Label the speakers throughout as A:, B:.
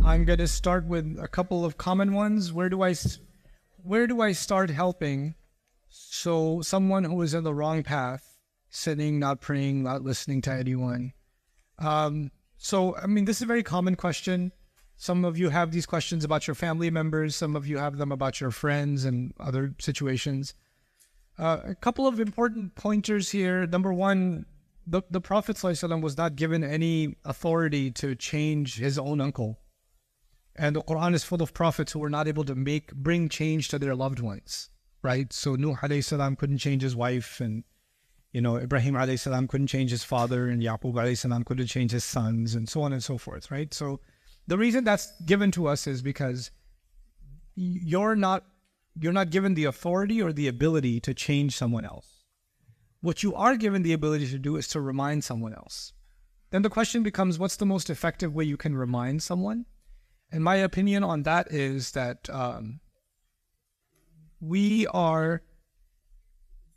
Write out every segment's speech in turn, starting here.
A: I'm going to start with a couple of common ones. Where do I start helping? So someone who is in the wrong path, sitting, not praying, not listening to anyone. This is a very common question. Some of you have these questions about your family members. Some of you have them about your friends and other situations. A couple of important pointers here. Number one, the Prophet ﷺ was not given any authority to change his own uncle. And the Quran is full of prophets who were not able to bring change to their loved ones, right? So Nuh alayhi salam couldn't change his wife, and Ibrahim alayhi salam couldn't change his father, and Yaqub alayhi salam couldn't change his sons, and so on and so forth, right? So the reason that's given to us is because you're not given the authority or the ability to change someone else. What you are given the ability to do is to remind someone else. Then the question becomes, what's the most effective way you can remind someone? And my opinion on that is that we are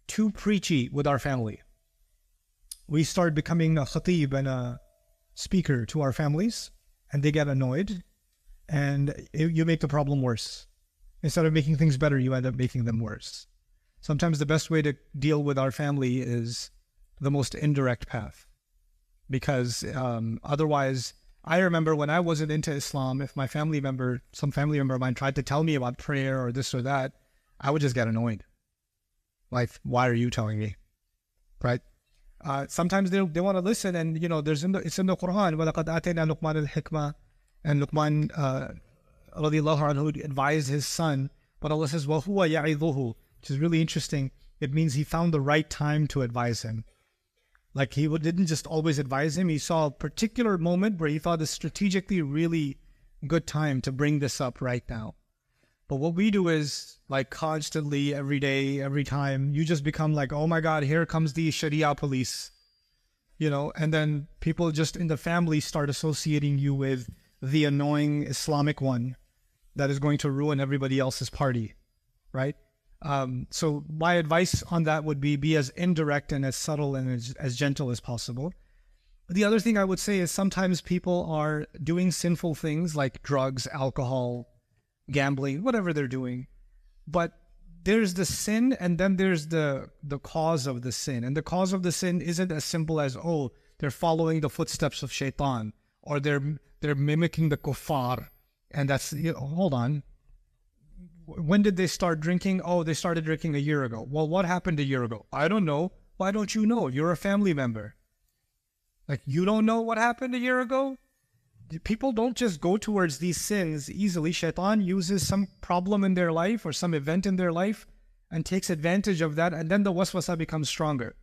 A: too preachy with our family. We start becoming a khatib and a speaker to our families, and they get annoyed, and you make the problem worse. Instead of making things better, you end up making them worse. Sometimes the best way to deal with our family is the most indirect path, because otherwise, I remember when I wasn't into Islam, if some family member of mine tried to tell me about prayer or this or that, I would just get annoyed. Like, why are you telling me? Right? Sometimes they want to listen, and it's in the Quran. وَلَقَدْ آتَيْنَا لُقْمَانَ الْحِكْمَةَ, and Luqman radiallahu anhu advised his son, but Allah says وَهُوَ يَعِظُهُ, which is really interesting. It means he found the right time to advise him. Like, he didn't just always advise him. He saw a particular moment where he thought it's strategically really good time to bring this up right now. But what we do is, like, constantly, every day, every time, you just become like, oh my God, here comes the Sharia police. And then people just in the family start associating you with the annoying Islamic one that is going to ruin everybody else's party, right? So my advice on that would be as indirect and as subtle and as gentle as possible. The other thing I would say is sometimes people are doing sinful things like drugs, alcohol, gambling, whatever they're doing. But there's the sin, and then there's the cause of the sin. And the cause of the sin isn't as simple as, oh, they're following the footsteps of shaitan, or they're mimicking the kuffar. And that's, hold on. When did they start drinking? Oh, they started drinking a year ago. Well, what happened a year ago? I don't know. Why don't you know? You're a family member. Like, you don't know what happened a year ago? People don't just go towards these sins easily. Shaitan uses some problem in their life or some event in their life and takes advantage of that, and then the waswasa becomes stronger,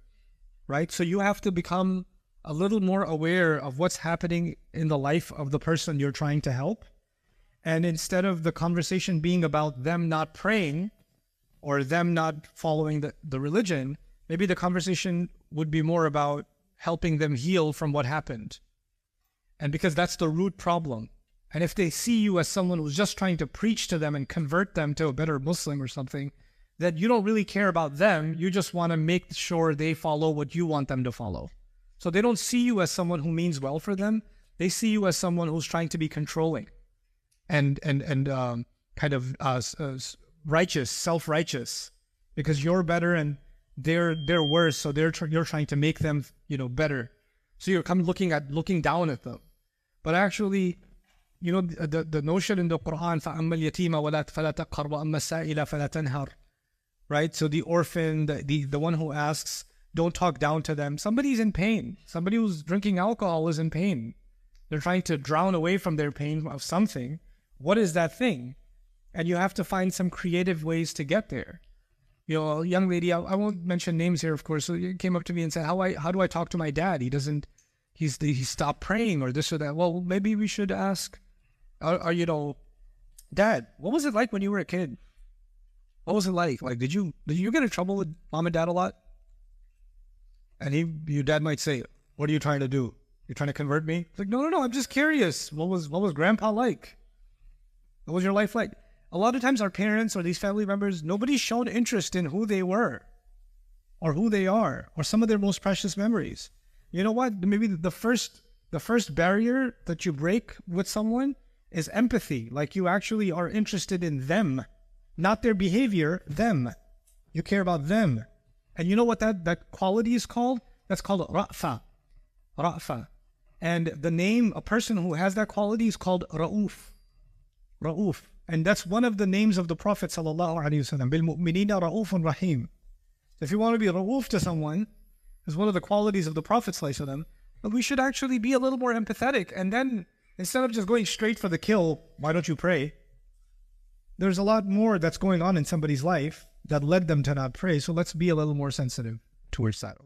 A: right? So you have to become a little more aware of what's happening in the life of the person you're trying to help. And instead of the conversation being about them not praying or them not following the religion, maybe the conversation would be more about helping them heal from what happened. And because that's the root problem. And if they see you as someone who's just trying to preach to them and convert them to a better Muslim or something, that you don't really care about them, you just want to make sure they follow what you want them to follow. So they don't see you as someone who means well for them. They see you as someone who's trying to be controlling and righteous, self-righteous, because you're better and they're worse. So you're trying to make them, better. So you're looking down at them. But actually, the notion in the Quran, فَأَمَّا الْيَتِيمَ فَلَا تَقْهَرْ وَأَمَّا السَّائِلَ فَلَا تَنْهَرْ, right? So the orphan, the one who asks, don't talk down to them. Somebody's in pain. Somebody who's drinking alcohol is in pain. They're trying to drown away from their pain of something. What is that thing? And you have to find some creative ways to get there. A young lady, I won't mention names here, of course, so he came up to me and said, how do I talk to my dad? He stopped praying or this or that. Well, maybe we should ask, Dad, what was it like when you were a kid? What was it like? Like, did you get in trouble with mom and dad a lot? And your dad might say, what are you trying to do? You're trying to convert me? It's like, no, I'm just curious. What was grandpa like? What was your life like? A lot of times our parents or these family members, nobody's shown interest in who they were or who they are or some of their most precious memories. You know what? Maybe the first barrier that you break with someone is empathy. Like you actually are interested in them, not their behavior, them. You care about them. And you know what that quality is called? That's called ra'fa. Ra'fa. And the name, a person who has that quality is called Ra'uf. Ra'uf. And that's one of the names of the Prophet sallallahu alaihi wasallam. Bil mu'minina ra'ufun rahim. If you want to be Ra'uf to someone, it's one of the qualities of the Prophet sallallahu alaihi wasallam. But we should actually be a little more empathetic. And then instead of just going straight for the kill, why don't you pray? There's a lot more that's going on in somebody's life that led them to not pray. So let's be a little more sensitive towards that.